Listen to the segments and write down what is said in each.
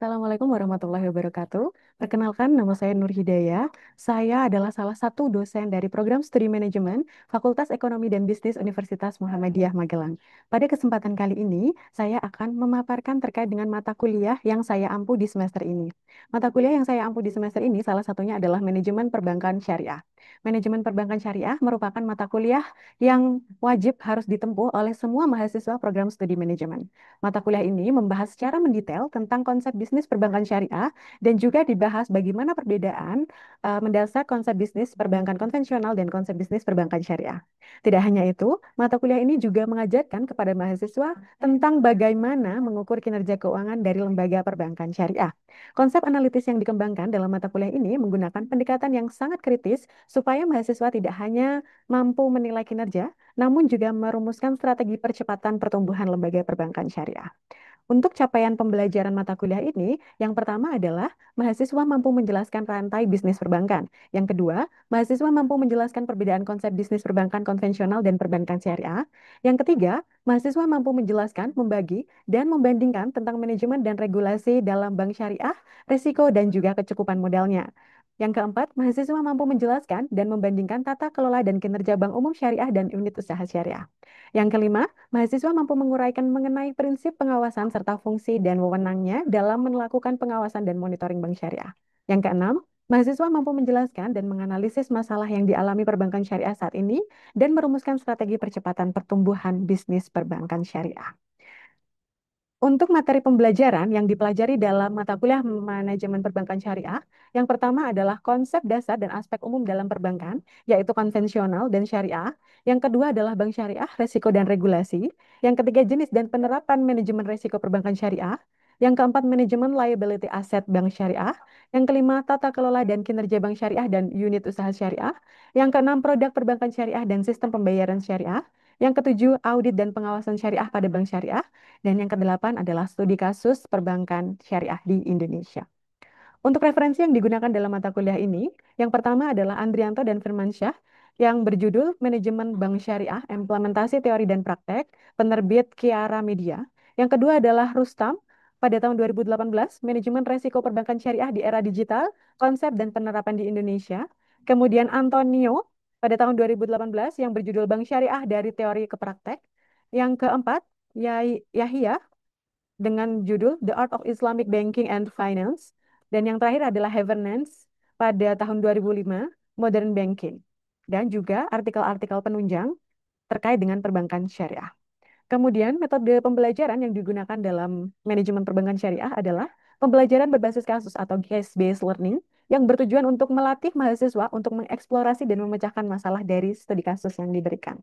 Assalamualaikum warahmatullahi wabarakatuh. Perkenalkan, nama saya Nur Hidayah. Saya adalah salah satu dosen dari program studi manajemen Fakultas Ekonomi dan Bisnis Universitas Muhammadiyah Magelang. Pada kesempatan kali ini, saya akan memaparkan terkait dengan mata kuliah yang saya ampu di semester ini. Mata kuliah yang saya ampu di semester ini salah satunya adalah manajemen perbankan syariah. Manajemen perbankan syariah merupakan mata kuliah yang wajib harus ditempuh oleh semua mahasiswa program studi manajemen. Mata kuliah ini membahas secara mendetail tentang konsep bisnis perbankan syariah dan juga dibahas bagaimana perbedaan mendasar konsep bisnis perbankan konvensional dan konsep bisnis perbankan syariah. Tidak hanya itu, mata kuliah ini juga mengajarkan kepada mahasiswa tentang bagaimana mengukur kinerja keuangan dari lembaga perbankan syariah. Konsep analitis yang dikembangkan dalam mata kuliah ini menggunakan pendekatan yang sangat kritis supaya mahasiswa tidak hanya mampu menilai kinerja, namun juga merumuskan strategi percepatan pertumbuhan lembaga perbankan syariah. Untuk capaian pembelajaran mata kuliah ini, yang pertama adalah mahasiswa mampu menjelaskan rantai bisnis perbankan. Yang kedua, mahasiswa mampu menjelaskan perbedaan konsep bisnis perbankan konvensional dan perbankan syariah. Yang ketiga, mahasiswa mampu menjelaskan, membagi, dan membandingkan tentang manajemen dan regulasi dalam bank syariah, risiko, dan juga kecukupan modalnya. Yang keempat, mahasiswa mampu menjelaskan dan membandingkan tata kelola dan kinerja bank umum syariah dan unit usaha syariah. Yang kelima, mahasiswa mampu menguraikan mengenai prinsip pengawasan serta fungsi dan wewenangnya dalam melakukan pengawasan dan monitoring bank syariah. Yang keenam, mahasiswa mampu menjelaskan dan menganalisis masalah yang dialami perbankan syariah saat ini dan merumuskan strategi percepatan pertumbuhan bisnis perbankan syariah. Untuk materi pembelajaran yang dipelajari dalam mata kuliah manajemen perbankan syariah, yang pertama adalah konsep dasar dan aspek umum dalam perbankan, yaitu konvensional dan syariah. Yang kedua adalah bank syariah, resiko dan regulasi. Yang ketiga, jenis dan penerapan manajemen resiko perbankan syariah. Yang keempat, manajemen liability aset bank syariah. Yang kelima, tata kelola dan kinerja bank syariah dan unit usaha syariah. Yang keenam, produk perbankan syariah dan sistem pembayaran syariah. Yang ketujuh, audit dan pengawasan syariah pada bank syariah. Dan yang kedelapan adalah studi kasus perbankan syariah di Indonesia. Untuk referensi yang digunakan dalam mata kuliah ini, yang pertama adalah Andrianto dan Firmansyah yang berjudul Manajemen Bank Syariah, Implementasi Teori dan Praktek, penerbit Kiara Media. Yang kedua adalah Rustam pada tahun 2018, Manajemen Resiko Perbankan Syariah di Era Digital, Konsep dan Penerapan di Indonesia. Kemudian Antonio pada tahun 2018 yang berjudul Bank Syariah dari Teori ke Praktek. Yang keempat, Yahya dengan judul The Art of Islamic Banking and Finance. Dan yang terakhir adalah Havernance pada tahun 2005, Modern Banking. Dan juga artikel-artikel penunjang terkait dengan perbankan syariah. Kemudian metode pembelajaran yang digunakan dalam manajemen perbankan syariah adalah pembelajaran berbasis kasus atau case-based learning yang bertujuan untuk melatih mahasiswa untuk mengeksplorasi dan memecahkan masalah dari studi kasus yang diberikan.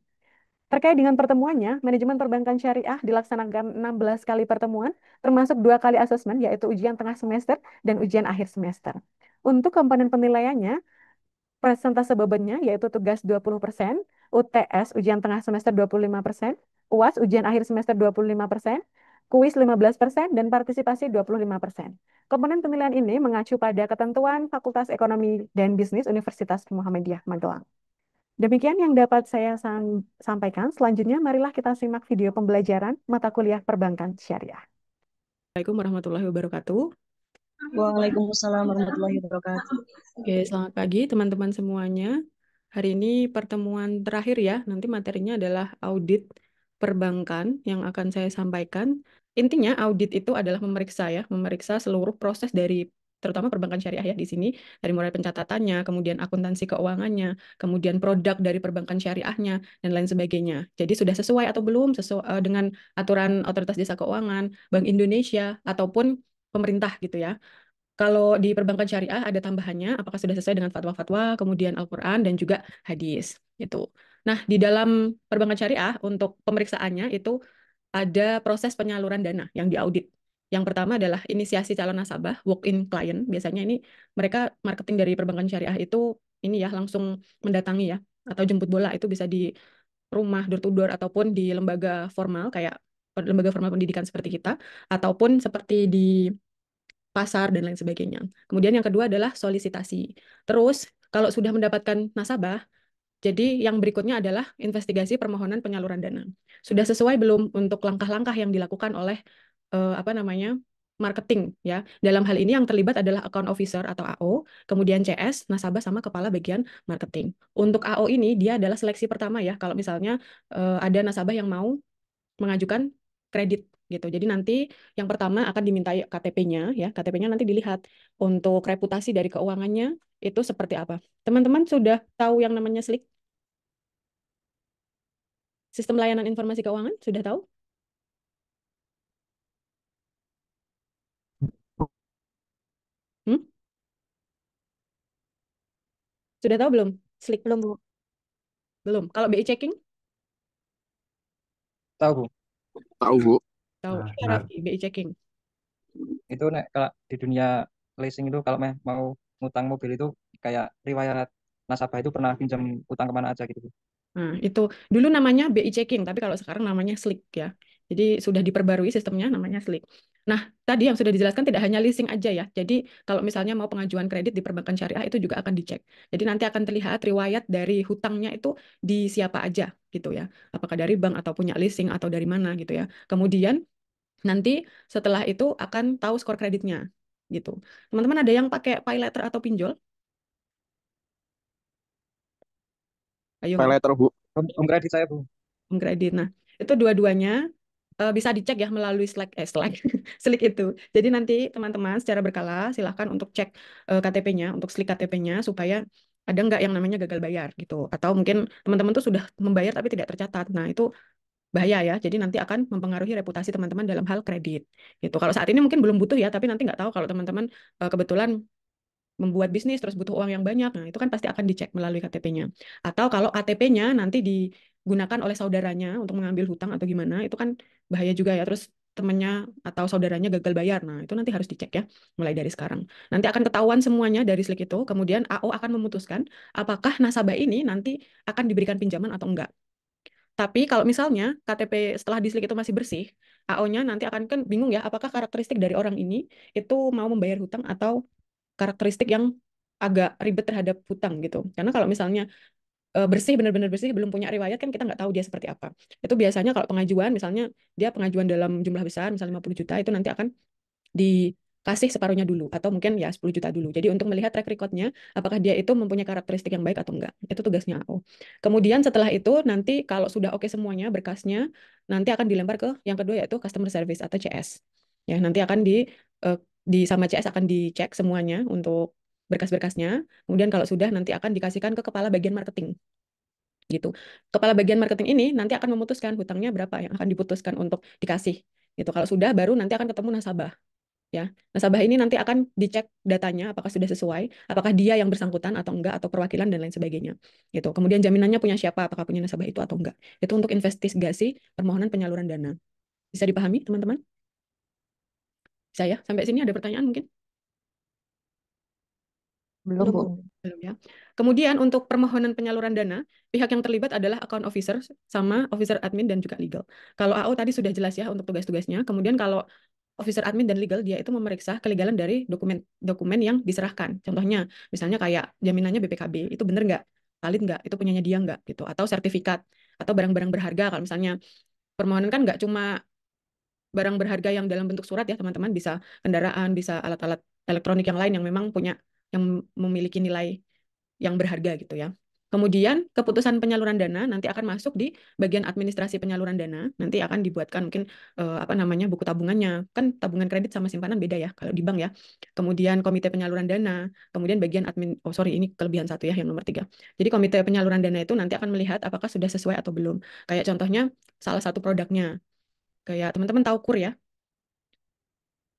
Terkait dengan pertemuannya, manajemen perbankan syariah dilaksanakan 16 kali pertemuan, termasuk 2 kali asesmen, yaitu ujian tengah semester dan ujian akhir semester. Untuk komponen penilaiannya, persentase bebannya yaitu tugas 20%, UTS ujian tengah semester 25%, UAS ujian akhir semester 25%, kuis 15%, dan partisipasi 25%. Komponen penilaian ini mengacu pada ketentuan Fakultas Ekonomi dan Bisnis Universitas Muhammadiyah Magelang. Demikian yang dapat saya sampaikan. Selanjutnya, marilah kita simak video pembelajaran mata kuliah perbankan syariah. Assalamualaikum warahmatullahi wabarakatuh. Waalaikumsalam warahmatullahi wabarakatuh. Oke, selamat pagi teman-teman semuanya. Hari ini pertemuan terakhir ya. Nanti materinya adalah audit perbankan yang akan saya sampaikan. Intinya audit itu adalah memeriksa seluruh proses dari terutama perbankan syariah ya di sini, dari mulai pencatatannya, kemudian akuntansi keuangannya, kemudian produk dari perbankan syariahnya dan lain sebagainya. Jadi sudah sesuai atau belum sesuai dengan aturan Otoritas Jasa Keuangan, Bank Indonesia ataupun pemerintah gitu ya. Kalau di perbankan syariah ada tambahannya, apakah sudah sesuai dengan fatwa-fatwa, kemudian Al-Quran, dan juga hadis. Itu. Nah, di dalam perbankan syariah, untuk pemeriksaannya itu ada proses penyaluran dana yang diaudit. Yang pertama adalah inisiasi calon nasabah, walk-in client. Biasanya ini mereka marketing dari perbankan syariah itu ini ya langsung mendatangi ya, atau jemput bola itu bisa di rumah door to door ataupun di lembaga formal kayak lembaga formal pendidikan seperti kita, ataupun seperti di pasar dan lain sebagainya. Kemudian yang kedua adalah solisitasi. Terus kalau sudah mendapatkan nasabah, jadi yang berikutnya adalah investigasi permohonan penyaluran dana. Sudah sesuai belum untuk langkah-langkah yang dilakukan oleh apa namanya marketing ya. Dalam hal ini yang terlibat adalah account officer atau AO, kemudian CS, nasabah sama kepala bagian marketing. Untuk AO ini dia adalah seleksi pertama ya. Kalau misalnya ada nasabah yang mau mengajukan kredit gitu. Jadi nanti yang pertama akan dimintai KTP-nya ya. KTP-nya nanti dilihat untuk reputasi dari keuangannya itu seperti apa. Teman-teman sudah tahu yang namanya SLIK, Sistem Layanan Informasi Keuangan, sudah tahu? Hmm? Sudah tahu belum? SLIK Belum, Bu. belum. Kalau BI checking Tahu, Bu. Tahu, Bu. tahu. Nah, Apa benar. Raffi BI checking? Itu nek kalau di dunia leasing itu kalau mau ngutang mobil itu kayak riwayat nasabah itu pernah pinjam utang kemana aja gitu, Bu. Nah, itu dulu namanya BI checking, tapi kalau sekarang namanya SLIK ya. Jadi sudah diperbarui sistemnya namanya SLIK. Nah, tadi yang sudah dijelaskan tidak hanya leasing aja ya. Jadi kalau misalnya mau pengajuan kredit di perbankan syariah itu juga akan dicek. Jadi nanti akan terlihat riwayat dari hutangnya itu di siapa aja gitu ya. Apakah dari bank atau punya leasing atau dari mana gitu ya. Kemudian nanti setelah itu akan tahu skor kreditnya gitu. Teman-teman ada yang pakai pay letter atau pinjol? Ayo Pay nggak? letter, Bu. Home credit saya, Bu. Kredit. Nah, itu dua-duanya bisa dicek ya melalui Slack, Slack itu. Jadi nanti teman-teman secara berkala silahkan untuk cek KTP-nya, untuk Slack KTP-nya supaya ada nggak yang namanya gagal bayar gitu. Atau mungkin teman-teman tuh sudah membayar tapi tidak tercatat. Nah, itu bahaya ya. Jadi nanti akan mempengaruhi reputasi teman-teman dalam hal kredit. Gitu. Kalau saat ini mungkin belum butuh ya, tapi nanti nggak tahu kalau teman-teman kebetulan membuat bisnis terus butuh uang yang banyak. Nah, itu kan pasti akan dicek melalui KTP-nya. Atau kalau KTP-nya nanti digunakan oleh saudaranya untuk mengambil hutang atau gimana, itu kan bahaya juga ya. Terus temannya atau saudaranya gagal bayar. Nah, itu nanti harus dicek ya, mulai dari sekarang. Nanti akan ketahuan semuanya dari slip itu, kemudian AO akan memutuskan apakah nasabah ini nanti akan diberikan pinjaman atau enggak. Tapi kalau misalnya KTP setelah di slip itu masih bersih, AO-nya nanti akan kan bingung ya, apakah karakteristik dari orang ini itu mau membayar hutang atau karakteristik yang agak ribet terhadap hutang gitu. Karena kalau misalnya bersih, benar-benar bersih, belum punya riwayat kan kita nggak tahu dia seperti apa. Itu biasanya kalau pengajuan, misalnya dia pengajuan dalam jumlah besar, misalnya 50 juta, itu nanti akan dikasih separuhnya dulu, atau mungkin ya 10 juta dulu. Jadi untuk melihat track record-nya, apakah dia itu mempunyai karakteristik yang baik atau enggak. Itu tugasnya AO. Kemudian setelah itu, nanti kalau sudah oke semuanya, berkasnya, nanti akan dilempar ke yang kedua yaitu Customer Service atau CS. Ya, nanti akan eh, di sama CS akan dicek semuanya untuk berkas-berkasnya. Kemudian kalau sudah nanti akan dikasihkan ke kepala bagian marketing gitu. Kepala bagian marketing ini nanti akan memutuskan hutangnya berapa yang akan diputuskan untuk dikasih gitu. Kalau sudah baru nanti akan ketemu nasabah ya. Nasabah ini nanti akan dicek datanya apakah sudah sesuai, apakah dia yang bersangkutan atau enggak atau perwakilan dan lain sebagainya. Gitu. Kemudian jaminannya punya siapa, apakah punya nasabah itu atau enggak. Itu untuk investigasi permohonan penyaluran dana. Bisa dipahami, teman-teman? Bisa ya? Sampai sini ada pertanyaan mungkin? Belum, Belum, Bu. Bu. Belum ya. Kemudian untuk permohonan penyaluran dana, pihak yang terlibat adalah account officer sama officer admin dan juga legal. Kalau AO tadi sudah jelas ya untuk tugas-tugasnya. Kemudian kalau officer admin dan legal dia itu memeriksa kelegalan dari dokumen-dokumen yang diserahkan. Contohnya, misalnya kayak jaminannya BPKB, itu benar nggak? Valid nggak? Itu punyanya dia nggak? Gitu. Atau sertifikat, atau barang-barang berharga. Kalau misalnya permohonan kan nggak cuma barang berharga yang dalam bentuk surat ya teman-teman, bisa kendaraan, bisa alat-alat elektronik yang lain yang memang punya, yang memiliki nilai yang berharga gitu ya. Kemudian keputusan penyaluran dana nanti akan masuk di bagian administrasi penyaluran dana. Nanti akan dibuatkan mungkin apa namanya buku tabungannya. Kan tabungan kredit sama simpanan beda ya kalau di bank ya. Kemudian komite penyaluran dana, kemudian bagian admin. Oh sorry ini kelebihan satu ya yang nomor tiga. Jadi komite penyaluran dana itu nanti akan melihat apakah sudah sesuai atau belum. Kayak contohnya salah satu produknya. Kayak teman-teman tahu KUR ya,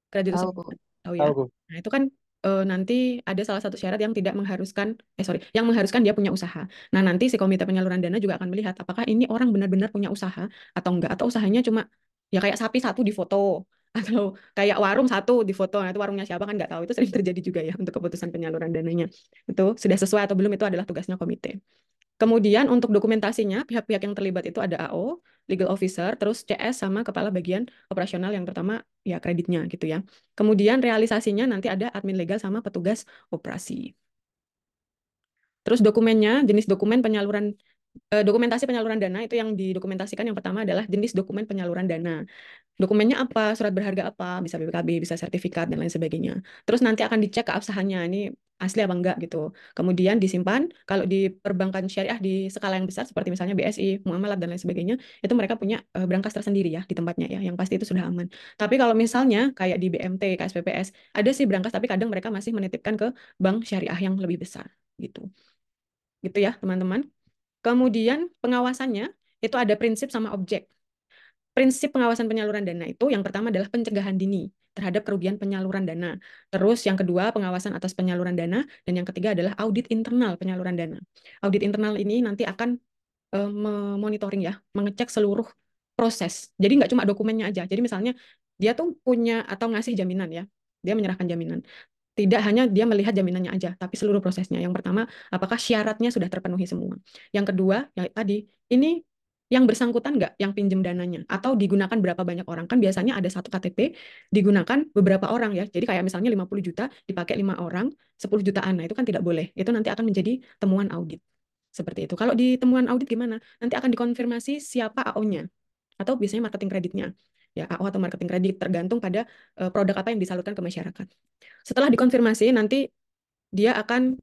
kredit Tahu, usaha. Bu. Tahu ya. Tahu, Bu. Nah, itu kan nanti ada salah satu syarat yang tidak mengharuskan, sorry, yang mengharuskan dia punya usaha. Nah, nanti si komite penyaluran dana juga akan melihat apakah ini orang benar-benar punya usaha atau enggak, atau usahanya cuma ya kayak sapi satu di foto, atau kayak warung satu di foto. Nah, itu warungnya siapa kan nggak tahu. Itu sering terjadi juga ya untuk keputusan penyaluran dananya. Itu sudah sesuai atau belum itu adalah tugasnya komite. Kemudian untuk dokumentasinya, pihak-pihak yang terlibat itu ada AO, legal officer, terus CS sama kepala bagian operasional yang pertama ya kreditnya gitu ya. Kemudian realisasinya nanti ada admin legal sama petugas operasi. Terus dokumennya, jenis dokumen penyaluran Dokumentasi penyaluran dana itu yang didokumentasikan yang pertama adalah jenis dokumen penyaluran dana. Dokumennya apa, surat berharga apa, bisa BPKB, bisa sertifikat, dan lain sebagainya. Terus nanti akan dicek keabsahannya, ini asli apa enggak gitu. Kemudian disimpan, kalau di perbankan syariah di skala yang besar, seperti misalnya BSI, Muamalat, dan lain sebagainya, itu mereka punya brankas tersendiri ya di tempatnya ya, yang pasti itu sudah aman. Tapi kalau misalnya kayak di BMT, KSPPS, ada sih brankas, tapi kadang mereka masih menitipkan ke bank syariah yang lebih besar gitu. Gitu ya teman-teman. Kemudian pengawasannya, itu ada prinsip sama objek. Prinsip pengawasan penyaluran dana itu yang pertama adalah pencegahan dini terhadap kerugian penyaluran dana. Terus yang kedua pengawasan atas penyaluran dana dan yang ketiga adalah audit internal penyaluran dana. Audit internal ini nanti akan memonitoring ya, mengecek seluruh proses. Jadi nggak cuma dokumennya aja. Jadi misalnya dia tuh punya atau ngasih jaminan ya, dia menyerahkan jaminan. Tidak hanya dia melihat jaminannya aja, tapi seluruh prosesnya. Yang pertama, apakah syaratnya sudah terpenuhi semua. Yang kedua, yang tadi, ini yang bersangkutan nggak yang pinjam dananya atau digunakan berapa banyak orang. Kan biasanya ada satu KTP digunakan beberapa orang ya. Jadi kayak misalnya 50 juta dipakai 5 orang, 10 jutaan. Nah, itu kan tidak boleh. Itu nanti akan menjadi temuan audit. Seperti itu. Kalau di temuan audit gimana? Nanti akan dikonfirmasi siapa AO-nya atau biasanya marketing kreditnya. Ya, AO atau marketing kredit tergantung pada produk apa yang disalurkan ke masyarakat. Setelah dikonfirmasi, nanti dia akan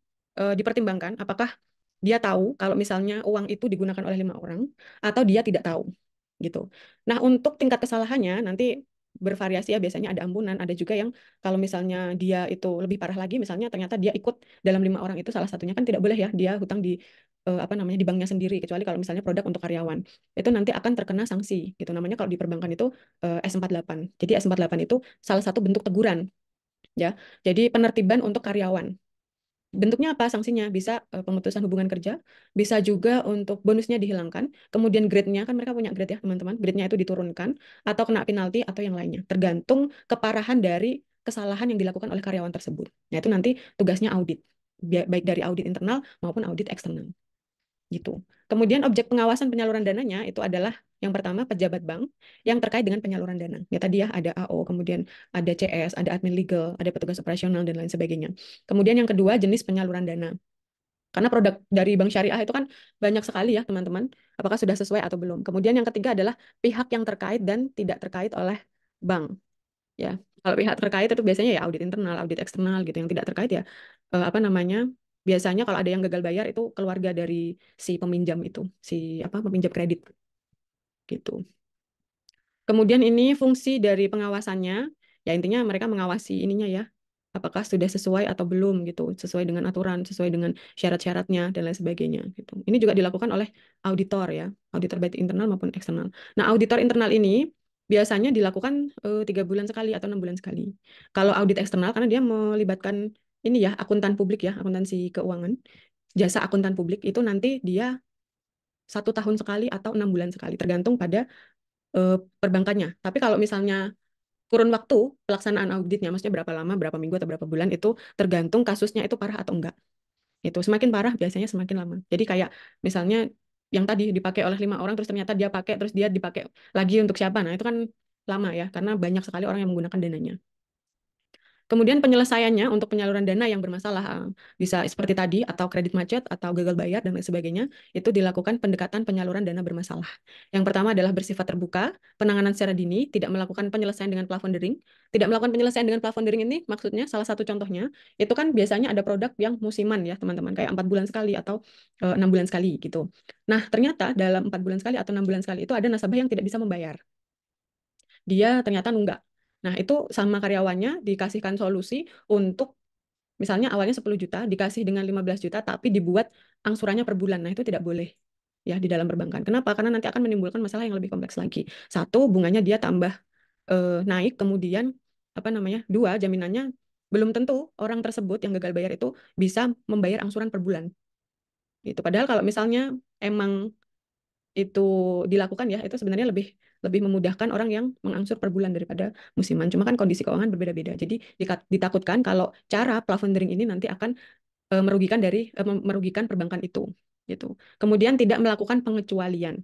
dipertimbangkan apakah dia tahu kalau misalnya uang itu digunakan oleh 5 orang atau dia tidak tahu gitu. Nah, untuk tingkat kesalahannya nanti bervariasi ya, biasanya ada ampunan, ada juga yang kalau misalnya dia itu lebih parah lagi, misalnya ternyata dia ikut dalam 5 orang itu salah satunya, kan tidak boleh ya dia hutang di apa namanya di banknya sendiri, kecuali kalau misalnya produk untuk karyawan itu nanti akan terkena sanksi gitu, namanya kalau di perbankan itu S48. Jadi S48 itu salah satu bentuk teguran ya. Jadi penertiban untuk karyawan. Bentuknya apa sanksinya? Bisa pemutusan hubungan kerja, bisa juga untuk bonusnya dihilangkan, kemudian grade-nya, kan mereka punya grade ya teman-teman, grade-nya itu diturunkan, atau kena penalti, atau yang lainnya, tergantung keparahan dari kesalahan yang dilakukan oleh karyawan tersebut. Nah itu nanti tugasnya audit, baik dari audit internal maupun audit eksternal. Gitu. Kemudian objek pengawasan penyaluran dananya itu adalah yang pertama pejabat bank yang terkait dengan penyaluran dana. Ya tadi ya ada AO, kemudian ada CS, ada admin legal, ada petugas operasional dan lain sebagainya. Kemudian yang kedua jenis penyaluran dana. Karena produk dari bank syariah itu kan banyak sekali ya teman-teman. Apakah sudah sesuai atau belum? Kemudian yang ketiga adalah pihak yang terkait dan tidak terkait oleh bank. Ya, kalau pihak terkait itu biasanya ya audit internal, audit eksternal gitu. Yang tidak terkait ya apa namanya? Biasanya kalau ada yang gagal bayar itu keluarga dari si peminjam itu, si apa peminjam kredit gitu. Kemudian ini fungsi dari pengawasannya, ya intinya mereka mengawasi ininya ya, apakah sudah sesuai atau belum gitu, sesuai dengan aturan, sesuai dengan syarat-syaratnya dan lain sebagainya gitu. Ini juga dilakukan oleh auditor ya, auditor baik internal maupun eksternal. Nah, auditor internal ini biasanya dilakukan 3 bulan sekali atau 6 bulan sekali. Kalau audit eksternal karena dia melibatkan ini ya akuntan publik ya, akuntansi keuangan, jasa akuntan publik itu nanti dia 1 tahun sekali atau 6 bulan sekali, tergantung pada perbankannya. Tapi kalau misalnya kurun waktu pelaksanaan auditnya, maksudnya berapa lama, berapa minggu atau berapa bulan, itu tergantung kasusnya itu parah atau enggak. Itu semakin parah biasanya semakin lama. Jadi kayak misalnya yang tadi dipakai oleh 5 orang, terus ternyata dia pakai, terus dia dipakai lagi untuk siapa? Nah itu kan lama ya, karena banyak sekali orang yang menggunakan dananya. Kemudian penyelesaiannya untuk penyaluran dana yang bermasalah bisa seperti tadi atau kredit macet atau gagal bayar dan lain sebagainya, itu dilakukan pendekatan penyaluran dana bermasalah. Yang pertama adalah bersifat terbuka, penanganan secara dini, tidak melakukan penyelesaian dengan plafon dering. Tidak melakukan penyelesaian dengan plafon dering ini maksudnya salah satu contohnya itu kan biasanya ada produk yang musiman ya teman-teman, kayak 4 bulan sekali atau 6 bulan sekali gitu. Nah ternyata dalam 4 bulan sekali atau 6 bulan sekali itu ada nasabah yang tidak bisa membayar. Dia ternyata nunggak. Nah, itu sama karyawannya dikasihkan solusi untuk misalnya awalnya 10 juta dikasih dengan 15 juta tapi dibuat angsurannya per bulan. Nah, itu tidak boleh ya di dalam perbankan. Kenapa? Karena nanti akan menimbulkan masalah yang lebih kompleks lagi. Satu, bunganya dia tambah naik, kemudian apa namanya? Dua, jaminannya belum tentu orang tersebut yang gagal bayar itu bisa membayar angsuran per bulan. Gitu. Padahal kalau misalnya emang itu dilakukan ya, itu sebenarnya lebih lebih memudahkan orang yang mengangsur per bulan daripada musiman. Cuma kan kondisi keuangan berbeda-beda. Jadi ditakutkan kalau cara plafonering ini nanti akan merugikan perbankan itu gitu. Kemudian tidak melakukan pengecualian.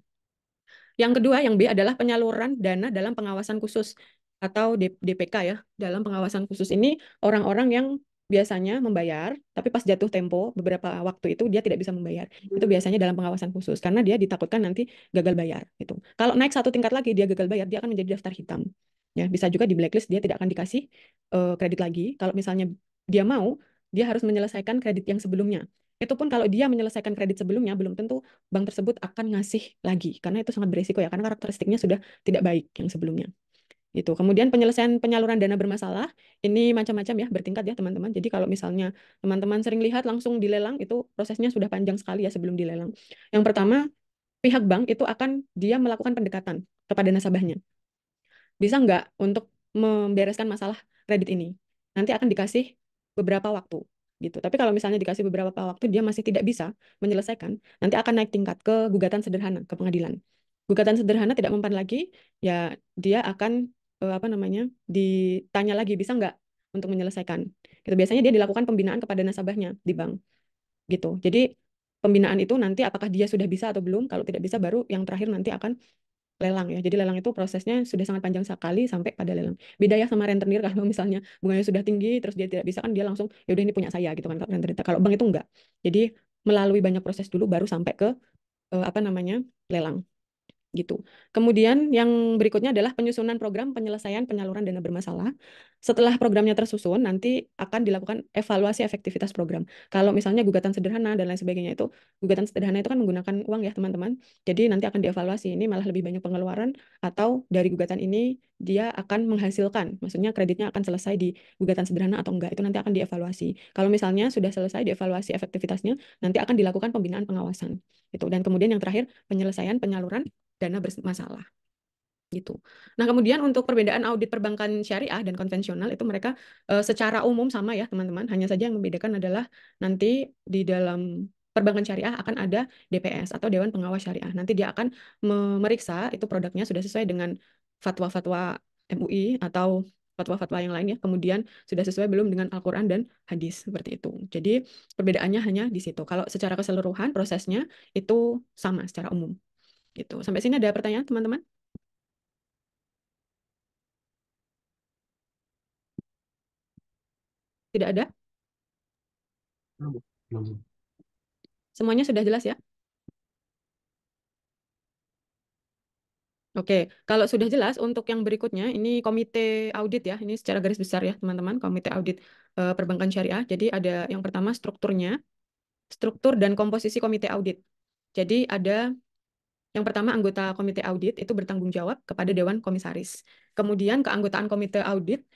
Yang kedua, yang B adalah penyaluran dana dalam pengawasan khusus atau DPK ya. Dalam pengawasan khusus ini orang-orang yang biasanya membayar, tapi pas jatuh tempo beberapa waktu itu dia tidak bisa membayar. Itu biasanya dalam pengawasan khusus karena dia ditakutkan nanti gagal bayar gitu. Kalau naik satu tingkat lagi dia gagal bayar, dia akan menjadi daftar hitam. Ya, bisa juga di blacklist, dia tidak akan dikasih kredit lagi. Kalau misalnya dia mau, dia harus menyelesaikan kredit yang sebelumnya. Itu pun kalau dia menyelesaikan kredit sebelumnya, belum tentu bank tersebut akan ngasih lagi karena itu sangat beresiko ya, karena karakteristiknya sudah tidak baik yang sebelumnya. Gitu. Kemudian penyelesaian penyaluran dana bermasalah ini macam-macam ya, bertingkat ya teman-teman. Jadi kalau misalnya teman-teman sering lihat langsung dilelang, itu prosesnya sudah panjang sekali ya sebelum dilelang. Yang pertama, pihak bank itu akan dia melakukan pendekatan kepada nasabahnya. Bisa nggak untuk membereskan masalah kredit ini? Nanti akan dikasih beberapa waktu gitu. Tapi kalau misalnya dikasih beberapa waktu dia masih tidak bisa menyelesaikan, nanti akan naik tingkat ke gugatan sederhana ke pengadilan. Gugatan sederhana tidak mempan lagi, ya dia akan apa namanya ditanya lagi bisa nggak untuk menyelesaikan. Itu biasanya dia dilakukan pembinaan kepada nasabahnya di bank gitu. Jadi pembinaan itu nanti apakah dia sudah bisa atau belum? Kalau tidak bisa baru yang terakhir nanti akan lelang ya. Jadi lelang itu prosesnya sudah sangat panjang sekali sampai pada lelang. Beda ya sama rentenir kalau misalnya bunganya sudah tinggi terus dia tidak bisa kan dia langsung ya udah ini punya saya gitu kan kalau rentenir. Kalau bank itu enggak. Jadi melalui banyak proses dulu baru sampai ke apa namanya lelang gitu. Kemudian yang berikutnya adalah penyusunan program penyelesaian penyaluran dana bermasalah. Setelah programnya tersusun, nanti akan dilakukan evaluasi efektivitas program. Kalau misalnya gugatan sederhana dan lain sebagainya itu, gugatan sederhana itu kan menggunakan uang ya teman-teman. Jadi nanti akan dievaluasi ini malah lebih banyak pengeluaran atau dari gugatan ini dia akan menghasilkan, maksudnya kreditnya akan selesai di gugatan sederhana atau enggak. Itu nanti akan dievaluasi. Kalau misalnya sudah selesai dievaluasi efektivitasnya, nanti akan dilakukan pembinaan pengawasan. Itu. Dan kemudian yang terakhir penyelesaian penyaluran dana bermasalah gitu. Nah, kemudian untuk perbedaan audit perbankan syariah dan konvensional itu mereka secara umum sama ya, teman-teman. Hanya saja yang membedakan adalah nanti di dalam perbankan syariah akan ada DPS atau Dewan Pengawas Syariah. Nanti dia akan memeriksa itu produknya sudah sesuai dengan fatwa-fatwa MUI atau fatwa-fatwa yang lain ya. Kemudian sudah sesuai belum dengan Al-Qur'an dan hadis seperti itu. Jadi perbedaannya hanya di situ. Kalau secara keseluruhan prosesnya itu sama secara umum. Gitu. Sampai sini ada pertanyaan, teman-teman? Tidak ada? Semuanya sudah jelas ya? Oke, kalau sudah jelas untuk yang berikutnya, ini komite audit ya, ini secara garis besar ya teman-teman, komite audit perbankan syariah. Jadi ada yang pertama strukturnya, struktur dan komposisi komite audit. Jadi ada yang pertama anggota komite audit itu bertanggung jawab kepada Dewan Komisaris. Kemudian keanggotaan komite audit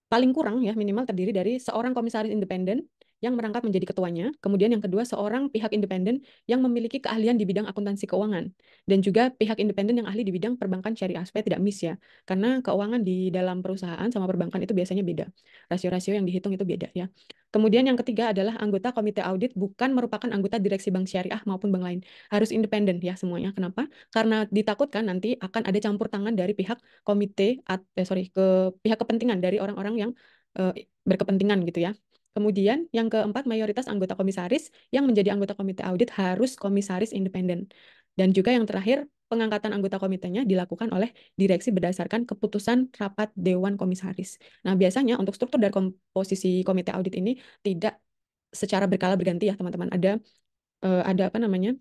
paling kurang ya minimal terdiri dari seorang komisaris independen yang merangkap menjadi ketuanya, kemudian yang kedua seorang pihak independen yang memiliki keahlian di bidang akuntansi keuangan dan juga pihak independen yang ahli di bidang perbankan syariah supaya tidak miss ya. Karena keuangan di dalam perusahaan sama perbankan itu biasanya beda. Rasio-rasio yang dihitung itu beda ya. Kemudian yang ketiga adalah anggota komite audit bukan merupakan anggota direksi bank syariah maupun bank lain. Harus independen ya semuanya. Kenapa? Karena ditakutkan nanti akan ada campur tangan dari pihak ke pihak kepentingan dari orang-orang yang berkepentingan gitu ya. Kemudian yang keempat, mayoritas anggota komisaris yang menjadi anggota komite audit harus komisaris independen. Dan juga yang terakhir, pengangkatan anggota komitenya dilakukan oleh direksi berdasarkan keputusan rapat Dewan Komisaris. Nah, biasanya untuk struktur dan komposisi komite audit ini tidak secara berkala berganti ya, teman-teman. Ada apa namanya?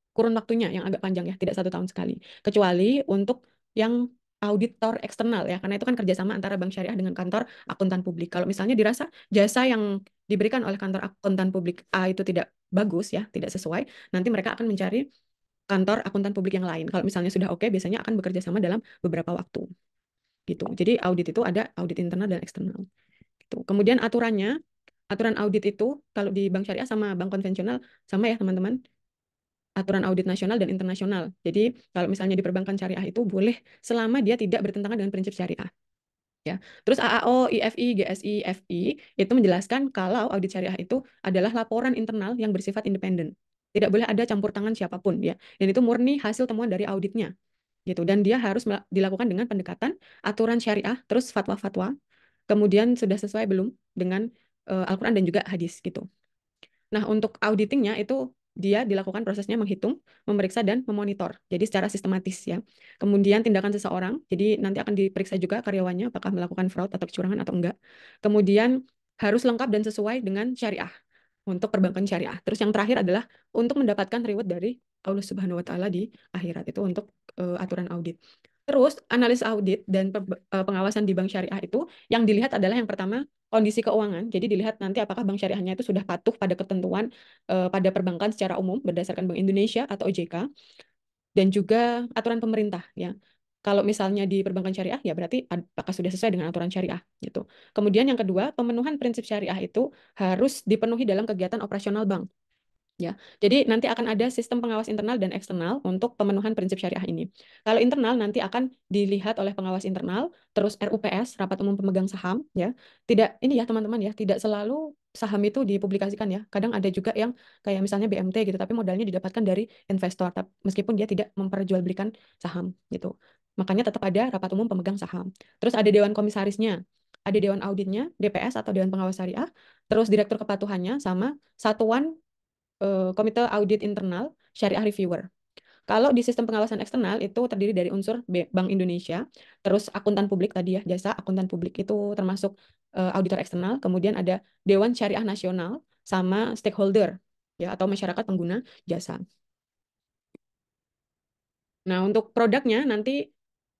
Kurun waktunya yang agak panjang ya, tidak 1 tahun sekali. Kecuali untuk yang auditor eksternal ya, karena itu kan kerjasama antara bank syariah dengan kantor akuntan publik. Kalau misalnya dirasa jasa yang diberikan oleh kantor akuntan publik A itu tidak bagus ya, tidak sesuai, nanti mereka akan mencari kantor akuntan publik yang lain. Kalau misalnya sudah oke, biasanya akan bekerja sama dalam beberapa waktu. Gitu. Jadi audit itu ada audit internal dan eksternal. Gitu. Kemudian aturan audit itu kalau di bank syariah sama bank konvensional sama ya teman-teman, aturan audit nasional dan internasional. Jadi kalau misalnya di perbankan syariah itu boleh selama dia tidak bertentangan dengan prinsip syariah. Ya. Terus AAO, IFI, GSI, FI itu menjelaskan kalau audit syariah itu adalah laporan internal yang bersifat independen. Tidak boleh ada campur tangan siapapun ya. Dan itu murni hasil temuan dari auditnya. Gitu. Dan dia harus dilakukan dengan pendekatan aturan syariah, terus fatwa-fatwa, kemudian sudah sesuai belum dengan Al-Qur'an dan juga hadis gitu. Nah, untuk auditingnya itu dia dilakukan prosesnya menghitung, memeriksa, dan memonitor. Jadi secara sistematis ya. Kemudian tindakan seseorang, jadi nanti akan diperiksa juga karyawannya apakah melakukan fraud atau kecurangan atau enggak. Kemudian harus lengkap dan sesuai dengan syariah untuk perbankan syariah. Terus yang terakhir adalah untuk mendapatkan reward dari Allah Subhanahu wa taala di akhirat itu untuk aturan audit. Terus analis audit dan pengawasan di bank syariah itu yang dilihat adalah yang pertama kondisi keuangan. Jadi dilihat nanti apakah bank syariahnya itu sudah patuh pada ketentuan pada perbankan secara umum berdasarkan Bank Indonesia atau OJK dan juga aturan pemerintah ya. Kalau misalnya di perbankan syariah ya berarti apakah sudah sesuai dengan aturan syariah gitu. Kemudian yang kedua, pemenuhan prinsip syariah itu harus dipenuhi dalam kegiatan operasional bank. Ya, jadi nanti akan ada sistem pengawas internal dan eksternal untuk pemenuhan prinsip syariah ini. Kalau internal nanti akan dilihat oleh pengawas internal, terus RUPS, Rapat Umum Pemegang Saham, ya. Tidak ini ya teman-teman ya, tidak selalu saham itu dipublikasikan ya. Kadang ada juga yang kayak misalnya BMT gitu, tapi modalnya didapatkan dari investor, meskipun dia tidak memperjualbelikan saham gitu. Makanya tetap ada Rapat Umum Pemegang Saham. Terus ada Dewan Komisarisnya, ada Dewan Auditnya, DPS atau Dewan Pengawas Syariah, terus Direktur Kepatuhannya sama Satuan Komite Audit Internal Syariah Reviewer. Kalau di sistem pengawasan eksternal itu terdiri dari unsur Bank Indonesia, terus akuntan publik tadi ya, jasa akuntan publik itu termasuk auditor eksternal, kemudian ada Dewan Syariah Nasional sama stakeholder ya atau masyarakat pengguna jasa. Nah, untuk produknya nanti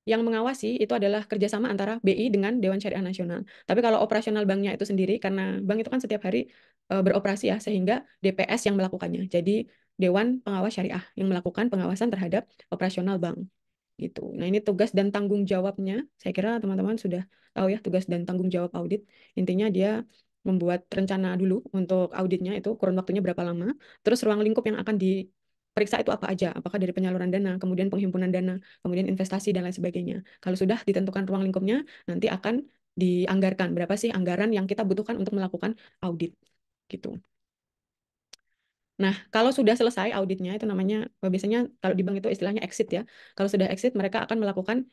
yang mengawasi itu adalah kerjasama antara BI dengan Dewan Syariah Nasional. Tapi kalau operasional banknya itu sendiri, karena bank itu kan setiap hari beroperasi ya, sehingga DPS yang melakukannya. Jadi Dewan Pengawas Syariah yang melakukan pengawasan terhadap operasional bank. Gitu. Nah, ini tugas dan tanggung jawabnya. Saya kira teman-teman sudah tahu ya tugas dan tanggung jawab audit. Intinya dia membuat rencana dulu untuk auditnya itu kurun waktunya berapa lama. Terus ruang lingkup yang akan diperiksa itu apa aja. Apakah dari penyaluran dana, kemudian penghimpunan dana, kemudian investasi dan lain sebagainya. Kalau sudah ditentukan ruang lingkupnya, nanti akan dianggarkan berapa sih anggaran yang kita butuhkan untuk melakukan audit. Gitu. Nah, kalau sudah selesai auditnya, itu namanya, biasanya kalau di bank itu istilahnya exit ya. Kalau sudah exit, mereka akan melakukan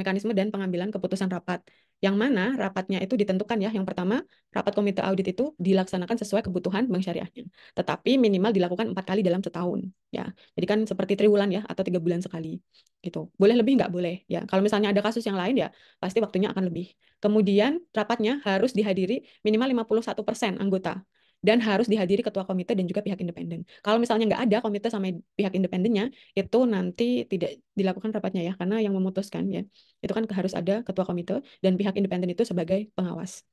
mekanisme dan pengambilan keputusan rapat. Yang mana rapatnya itu ditentukan ya. Yang pertama, rapat komite audit itu dilaksanakan sesuai kebutuhan bank syariahnya. Tetapi minimal dilakukan 4 kali dalam setahun. Ya, jadi kan seperti triwulan ya, atau 3 bulan sekali. Gitu. Boleh lebih nggak boleh. Ya, kalau misalnya ada kasus yang lain ya, pasti waktunya akan lebih. Kemudian rapatnya harus dihadiri minimal 51% anggota dan harus dihadiri ketua komite dan juga pihak independen. Kalau misalnya nggak ada komite sama pihak independennya, itu nanti tidak dilakukan rapatnya ya, karena yang memutuskan ya, itu kan harus ada ketua komite dan pihak independen itu sebagai pengawas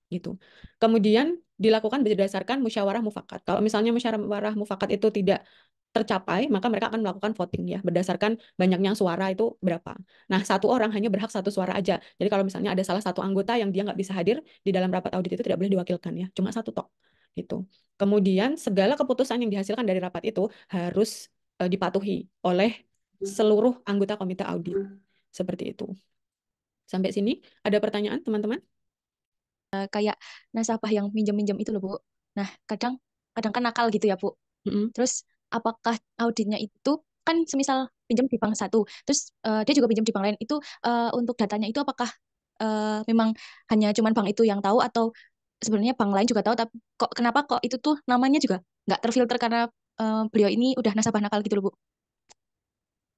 gitu. Kemudian dilakukan berdasarkan musyawarah mufakat. Kalau misalnya musyawarah mufakat itu tidak tercapai, maka mereka akan melakukan voting ya, berdasarkan banyaknya suara itu berapa. Nah, satu orang hanya berhak satu suara aja. Jadi kalau misalnya ada salah satu anggota yang dia nggak bisa hadir di dalam rapat audit itu tidak boleh diwakilkan ya, cuma satu tok gitu. Kemudian segala keputusan yang dihasilkan dari rapat itu harus dipatuhi oleh seluruh anggota komite audit. Seperti itu. Sampai sini ada pertanyaan teman-teman? Kayak nasabah yang minjem-minjem itu loh, Bu. Nah, kadang kadang kan nakal gitu ya, Bu. Mm-mm. Terus apakah auditnya itu kan semisal pinjam di bank satu, terus dia juga pinjam di bank lain itu untuk datanya itu apakah memang hanya cuman bank itu yang tahu atau sebenarnya bank lain juga tahu, tapi kok kenapa kok itu tuh namanya juga nggak terfilter karena beliau ini udah nasabah nakal gitu loh, Bu.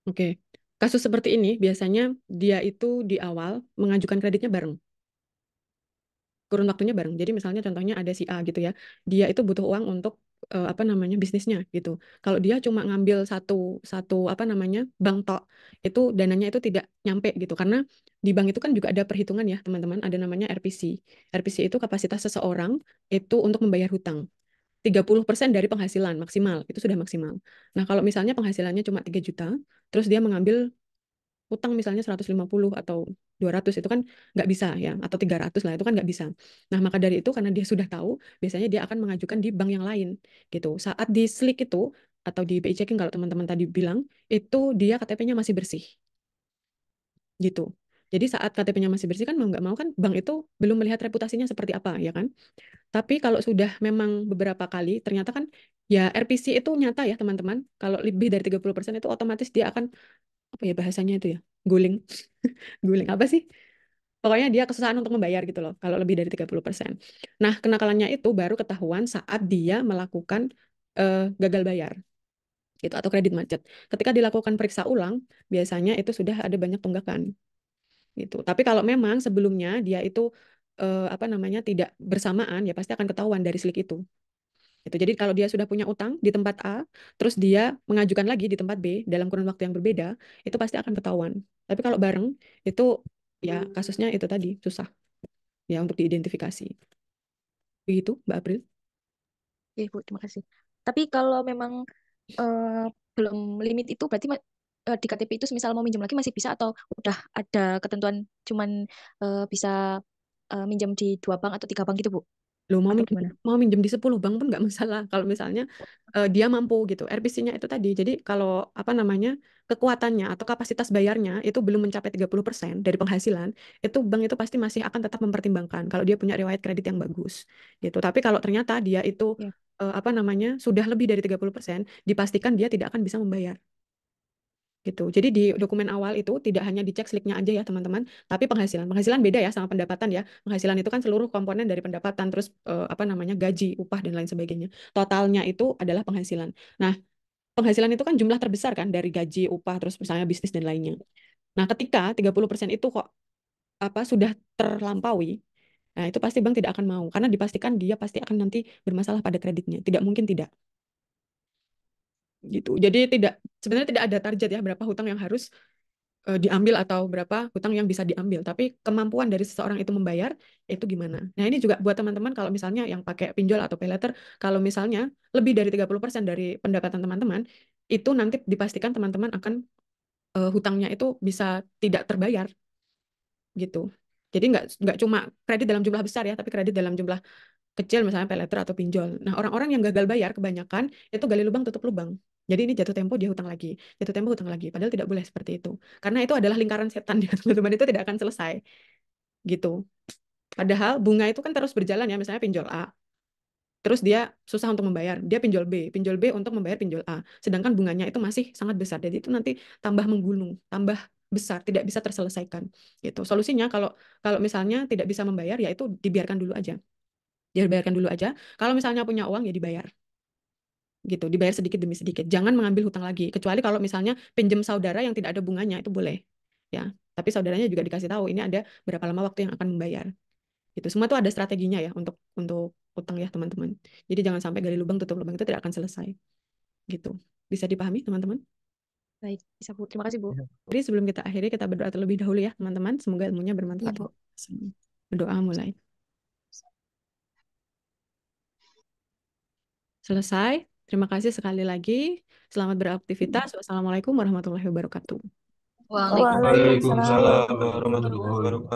Oke. Kasus seperti ini biasanya dia itu di awal mengajukan kreditnya bareng. Kurun waktunya bareng. Jadi misalnya contohnya ada si A gitu ya. Dia itu butuh uang untuk apa namanya bisnisnya gitu. Kalau dia cuma ngambil satu satu apa namanya bank tok, itu dananya itu tidak nyampe gitu. Karena di bank itu kan juga ada perhitungan ya teman-teman. Ada namanya RPC. RPC itu kapasitas seseorang itu untuk membayar hutang. 30% dari penghasilan maksimal, itu sudah maksimal. Nah, kalau misalnya penghasilannya cuma 3 juta, terus dia mengambil utang misalnya 150 atau 200 itu kan nggak bisa ya, atau 300 lah itu kan nggak bisa. Nah, maka dari itu karena dia sudah tahu, biasanya dia akan mengajukan di bank yang lain gitu. Saat di slik itu atau di BI checking kalau teman-teman tadi bilang, itu dia KTP-nya masih bersih gitu. Jadi saat KTP-nya masih bersih kan mau nggak mau kan bank itu belum melihat reputasinya seperti apa ya kan. Tapi kalau sudah memang beberapa kali ternyata kan ya RPC itu nyata ya teman-teman. Kalau lebih dari 30% itu otomatis dia akan apa ya bahasanya itu ya? Guling. Guling apa sih? Pokoknya dia kesusahan untuk membayar gitu loh, kalau lebih dari 30%. Nah, kenakalannya itu baru ketahuan saat dia melakukan gagal bayar gitu atau kredit macet. Ketika dilakukan periksa ulang, biasanya itu sudah ada banyak tunggakan gitu. Tapi kalau memang sebelumnya dia itu apa namanya tidak bersamaan, ya pasti akan ketahuan dari slik itu. Gitu. Jadi kalau dia sudah punya utang di tempat A, terus dia mengajukan lagi di tempat B dalam kurun waktu yang berbeda, itu pasti akan ketahuan. Tapi kalau bareng itu ya kasusnya itu tadi susah ya untuk diidentifikasi. Begitu, Mbak April. Ya, Bu, terima kasih. Tapi kalau memang eh, belum limit itu berarti di KTP itu misal mau minjem lagi masih bisa atau udah ada ketentuan cuman bisa minjem di 2 bank atau 3 bank gitu, Bu? Lo Atau gimana? mau minjem di 10 bank pun nggak masalah kalau misalnya dia mampu gitu. RPC-nya itu tadi. Jadi kalau apa namanya kekuatannya atau kapasitas bayarnya itu belum mencapai 30% dari penghasilan, itu bank itu pasti masih akan tetap mempertimbangkan kalau dia punya riwayat kredit yang bagus gitu. Tapi kalau ternyata dia itu Ya. apa namanya sudah lebih dari 30%, dipastikan dia tidak akan bisa membayar gitu. Jadi di dokumen awal itu tidak hanya dicek sliknya aja ya teman-teman, tapi penghasilan. Penghasilan beda ya sama pendapatan ya. Penghasilan itu kan seluruh komponen dari pendapatan, terus apa namanya gaji, upah dan lain sebagainya. Totalnya itu adalah penghasilan. Nah, penghasilan itu kan jumlah terbesar kan dari gaji, upah, terus misalnya bisnis dan lainnya. Nah, ketika 30% itu kok apa sudah terlampaui, nah itu pasti bank tidak akan mau karena dipastikan dia pasti akan nanti bermasalah pada kreditnya. Tidak mungkin tidak gitu. Jadi tidak sebenarnya tidak ada target ya berapa hutang yang harus diambil atau berapa hutang yang bisa diambil. Tapi kemampuan dari seseorang itu membayar itu gimana. Nah ini juga buat teman-teman kalau misalnya yang pakai pinjol atau pay later, kalau misalnya lebih dari 30% dari pendapatan teman-teman, itu nanti dipastikan teman-teman akan hutangnya itu bisa tidak terbayar gitu. Jadi nggak cuma kredit dalam jumlah besar ya, tapi kredit dalam jumlah kecil misalnya pay later atau pinjol. Nah orang-orang yang gagal bayar kebanyakan itu gali lubang tutup lubang. Jadi ini jatuh tempo dia hutang lagi, jatuh tempo hutang lagi. Padahal tidak boleh seperti itu. Karena itu adalah lingkaran setan ya teman-teman, itu tidak akan selesai gitu. Padahal bunga itu kan terus berjalan ya, misalnya pinjol A. Terus dia susah untuk membayar, dia pinjol B untuk membayar pinjol A. Sedangkan bunganya itu masih sangat besar. Jadi itu nanti tambah menggunung, tambah besar, tidak bisa terselesaikan gitu. Solusinya kalau kalau misalnya tidak bisa membayar ya itu dibiarkan dulu aja. Dibayarkan dulu aja. Kalau misalnya punya uang ya dibayar gitu, dibayar sedikit demi sedikit. Jangan mengambil hutang lagi. Kecuali kalau misalnya pinjam saudara yang tidak ada bunganya itu boleh. Ya, tapi saudaranya juga dikasih tahu ini ada berapa lama waktu yang akan membayar. Itu semua tuh ada strateginya ya untuk utang ya teman-teman. Jadi jangan sampai gali lubang tutup lubang itu tidak akan selesai. Gitu. Bisa dipahami teman-teman? Baik, bisa, Bu. Terima kasih, Bu. Jadi sebelum kita akhiri kita berdoa terlebih dahulu ya teman-teman. Semoga ilmunya Iya, bermanfaat. Bu. Berdoa mulai. Selesai. Terima kasih sekali lagi. Selamat beraktivitas. Wassalamualaikum warahmatullahi wabarakatuh. Waalaikumsalam. Waalaikumsalam warahmatullahi wabarakatuh.